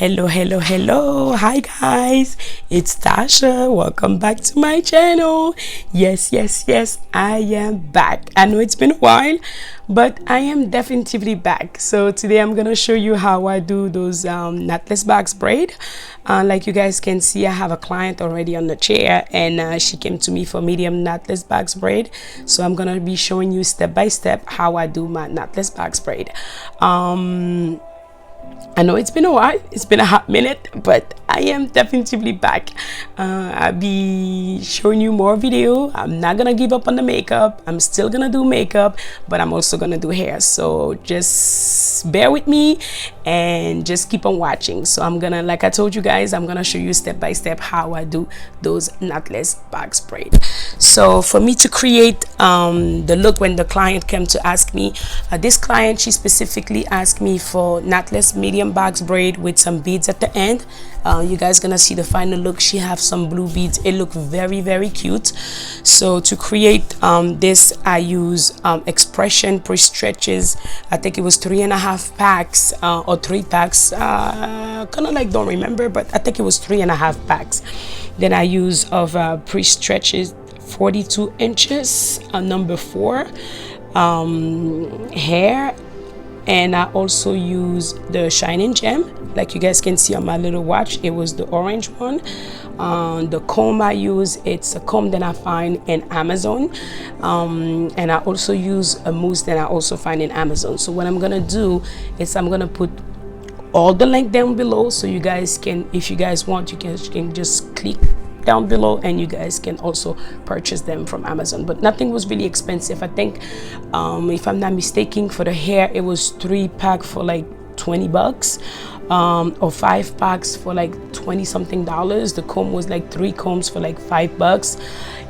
Hello. Hi guys, it's Tasha. Welcome back to my channel. Yes, I am back. I know it's been a while, but I am definitively back. So today I'm gonna show you how I do those knotless box braid. Like you guys can see, I have a client already on the chair, and she came to me for medium knotless box braid. So I'm gonna be showing you step by step how I do my knotless box braid. I know it's been a while, it's been a hot minute, but I am definitively back. I'll be showing you more video. I'm not gonna give up on the makeup. I'm still gonna do makeup, but I'm also gonna do hair. So just bear with me and just keep on watching. So I'm gonna, like I told you guys, I'm gonna show you step by step how I do those knotless box braid. So for me to create the look, when the client came to ask me, this client, she specifically asked me for knotless medium box braid with some beads at the end. You guys gonna see the final look. She have some blue beads. It look very cute. So to create this, I use Expression pre-stretches. I think it was 3.5 packs or 3 packs, kind of like don't remember, but I think it was 3.5 packs. Then I use of pre-stretches 42 inches, number 4 hair. And I also use the Shining Gem, like you guys can see on my little watch. It was the orange one. The comb I use, it's a comb that I find in Amazon, and I also use a mousse that I also find in Amazon. So what I'm gonna do is I'm gonna put all the link down below, so you guys can, if you guys want, you can just click down below and you guys can also purchase them from Amazon. But nothing was really expensive. I think if I'm not mistaken, for the hair it was 3 packs for like 20 bucks, or 5 packs for like 20 something dollars. The comb was like 3 combs for like 5 bucks,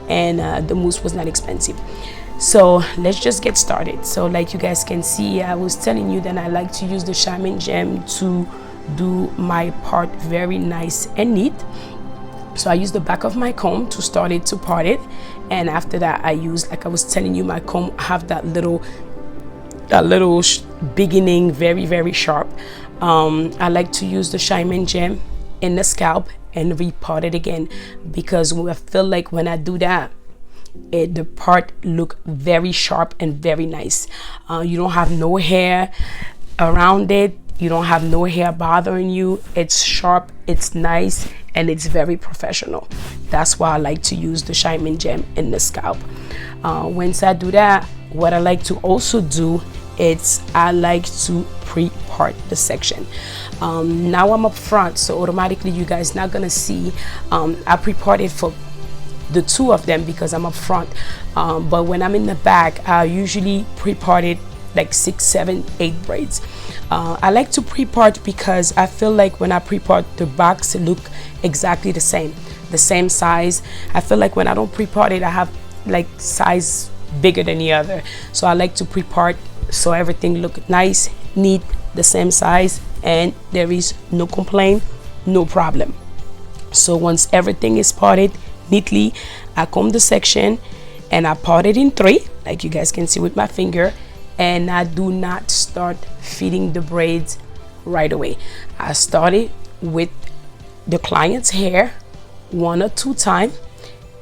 and the mousse was not expensive. So let's just get started. So like you guys can see, I was telling you that I like to use the Shining Gem to do my part very nice and neat. So I use the back of my comb to start it, to part it, and after that I use, like I was telling you, my comb have that little beginning, very sharp. I like to use the Shining Gem in the scalp and repart it again, because I feel like when I do that, the part look very sharp and very nice. You don't have no hair around it. You don't have no hair bothering you. It's sharp, it's nice, and it's very professional. That's why I like to use the Shining Gem in the scalp. Once I do that, what I like to also do is I like to pre-part the section. Now I'm up front, so automatically you guys not gonna see I pre-parted for the 2 of them because I'm up front, but when I'm in the back, I usually pre-part it like 6, 7, 8 braids. I like to pre-part because I feel like when I pre-part, the box look exactly the same size. I feel like when I don't pre-part it, I have like size bigger than the other. So I like to pre-part so everything look nice, neat, the same size, and there is no complaint, no problem. So once everything is parted neatly, I comb the section and I part it in 3, like you guys can see with my finger. And I do not start feeding the braids right away. I started with the client's hair 1 or 2 times,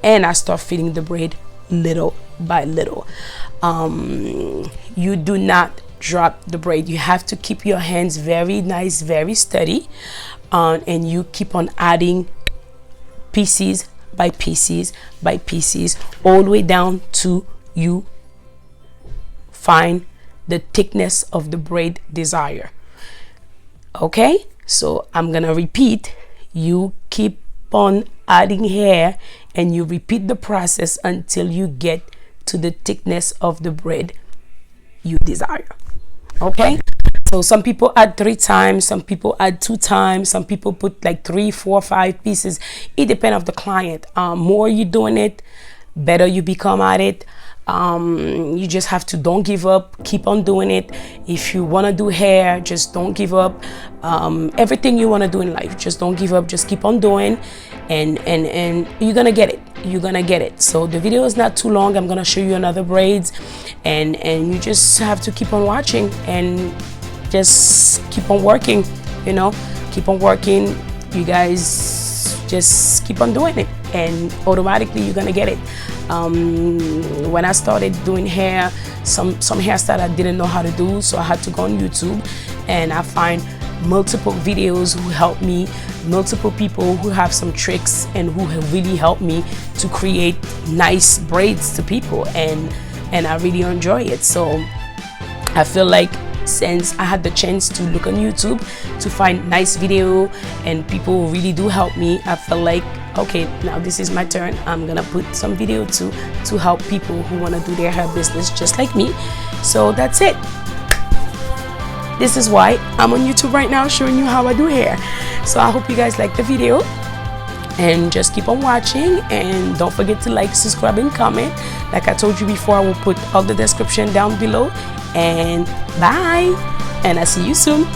and I start feeding the braid little by little. You do not drop the braid. You have to keep your hands very nice, very steady, and you keep on adding pieces by pieces by pieces, all the way down to you find the thickness of the braid desire. Okay, so I'm gonna repeat. You keep on adding hair and you repeat the process until you get to the thickness of the braid you desire. Okay, so some people add 3 times, some people add 2 times, some people put like 3, 4, 5 pieces. It depends on the client. More you doing it, better you become at it. You just have to, don't give up, keep on doing it. If you want to do hair, just don't give up. Everything you want to do in life, just don't give up, just keep on doing, and you're gonna get it. So the video is not too long. I'm gonna show you another braids, and you just have to keep on watching and just keep on working, you know, keep on working. You guys just keep on doing it, and automatically you're gonna get it. When I started doing hair, some hairstyle I didn't know how to do, so I had to go on YouTube, and I find multiple videos who help me, multiple people who have some tricks and who have really helped me to create nice braids to people, and I really enjoy it. So I feel like since I had the chance to look on YouTube to find nice video and people really do help me, I felt like, okay, now this is my turn. I'm gonna put some video to help people who want to do their hair business just like me. So that's it. This is why I'm on YouTube right now, showing you how I do hair. So I hope you guys like the video, and just keep on watching, and don't forget to like, subscribe, and comment. Like I told you before, I will put all the description down below, and bye, and I'll see you soon.